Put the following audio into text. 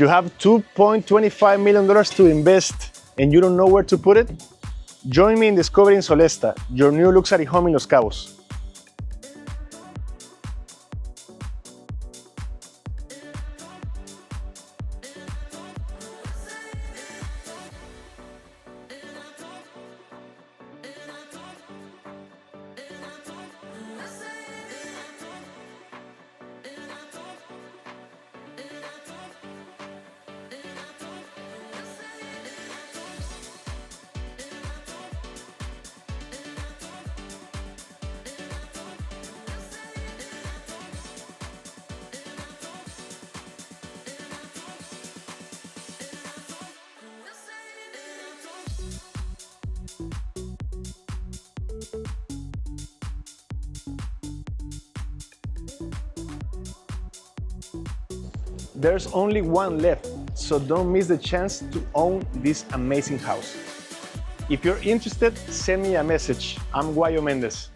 You have $2.25 million to invest and you don't know where to put it? Join me in discovering Solesta, your new luxury home in Los Cabos. There's only one left, so don't miss the chance to own this amazing house. If you're interested, send me a message. I'm Guayo Mendez.